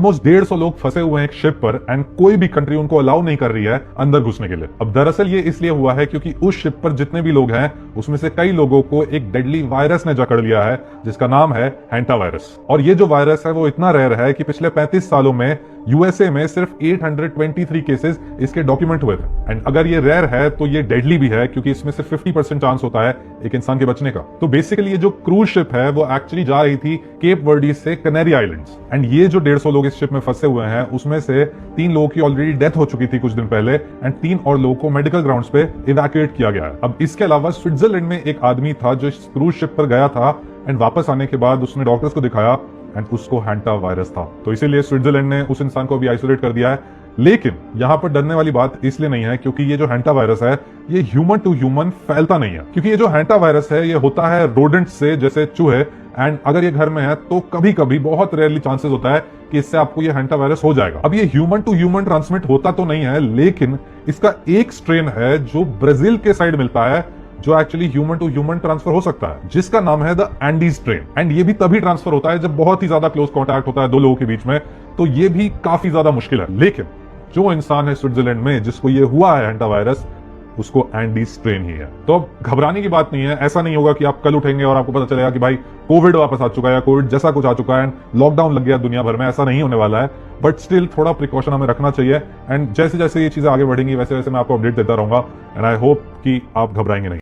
Almost 150 लोग फंसे हुए हैं एक शिप पर एंड कोई भी कंट्री उनको अलाउ नहीं कर रही है अंदर घुसने के लिए। अब दरअसल ये इसलिए हुआ है क्योंकि उस शिप पर जितने भी लोग हैं उसमें से कई लोगों को एक डेडली वायरस ने जकड़ लिया है जिसका नाम है हैंटा वायरस। और ये जो वायरस है वो इतना रेयर है कि पिछले 35 सालों में यूएसए में सिर्फ 823 केसेस इसके डॉक्यूमेंट हुए थे। एंड अगर ये रेयर है तो ये डेडली भी है क्योंकि इसमें सिर्फ 50% चांस होता है एक इंसान के बचने का। तो बेसिकली ये जो क्रूज शिप है वो एक्चुअली जा रही थी केप वर्डीज से कनेरी आइलैंड्स। एंड ये जो 150 लोग इस शिप में फंसे हुए हैं उसमें से 3 लोगों की ऑलरेडी डेथ हो चुकी थी कुछ दिन पहले एंड 3 और लोगों को मेडिकल ग्राउंड्स पे इवैक्यूएट किया गया है। अब इसके अलावा स्विट्जरलैंड में एक आदमी था जो इस क्रूज शिप पर गया था एंड वापस आने के बाद उसने डॉक्टर्स को दिखाया एंड उसको हैंटा वायरस था। तो इसीलिए स्विट्जरलैंड ने उस इंसान को भी आइसोलेट कर दिया है। लेकिन यहां पर डरने वाली बात इसलिए नहीं है क्योंकि ये जो हैंटा वायरस है ये ह्यूमन टू ह्यूमन फैलता नहीं है। क्योंकि ये जो हैंटा वायरस है ये होता है रोडेंट से, जैसे चूहे, एंड अगर ये घर में है तो कभी कभी बहुत रेयरली चांसेस होता है कि इससे आपको ये हैंटा वायरस हो जाएगा। अब ये ह्यूमन टू ह्यूमन ट्रांसमिट होता तो नहीं है लेकिन इसका एक स्ट्रेन है जो ब्राजील के साइड मिलता है जो actually human to human transfer हो सकता है जिसका नाम है द एंडीज स्ट्रेन। एंड ये भी तभी ट्रांसफर होता है जब बहुत ही ज्यादा क्लोज कांटेक्ट होता है 2 लोगों के बीच में, तो ये भी काफी ज्यादा मुश्किल है। लेकिन जो इंसान है स्विट्जरलैंड में जिसको ये हुआ है हैंटा वायरस उसको एंडीज स्ट्रेन ही है। तो अब घबराने की बात नहीं है। ऐसा नहीं होगा कि आप कल उठेंगे और आपको पता चलेगा कि भाई कोविड वापस आ चुका है या कोविड जैसा कुछ आ चुका है एंड लॉकडाउन लग गया दुनिया भर में। ऐसा नहीं होने वाला है बट स्टिल थोड़ा प्रिकॉशन हमें रखना चाहिए। एंड जैसे जैसे ये चीजें आगे बढ़ेंगी वैसे वैसे मैं आपको अपडेट देता रहूंगा एंड आई होप कि आप घबराएंगे नहीं।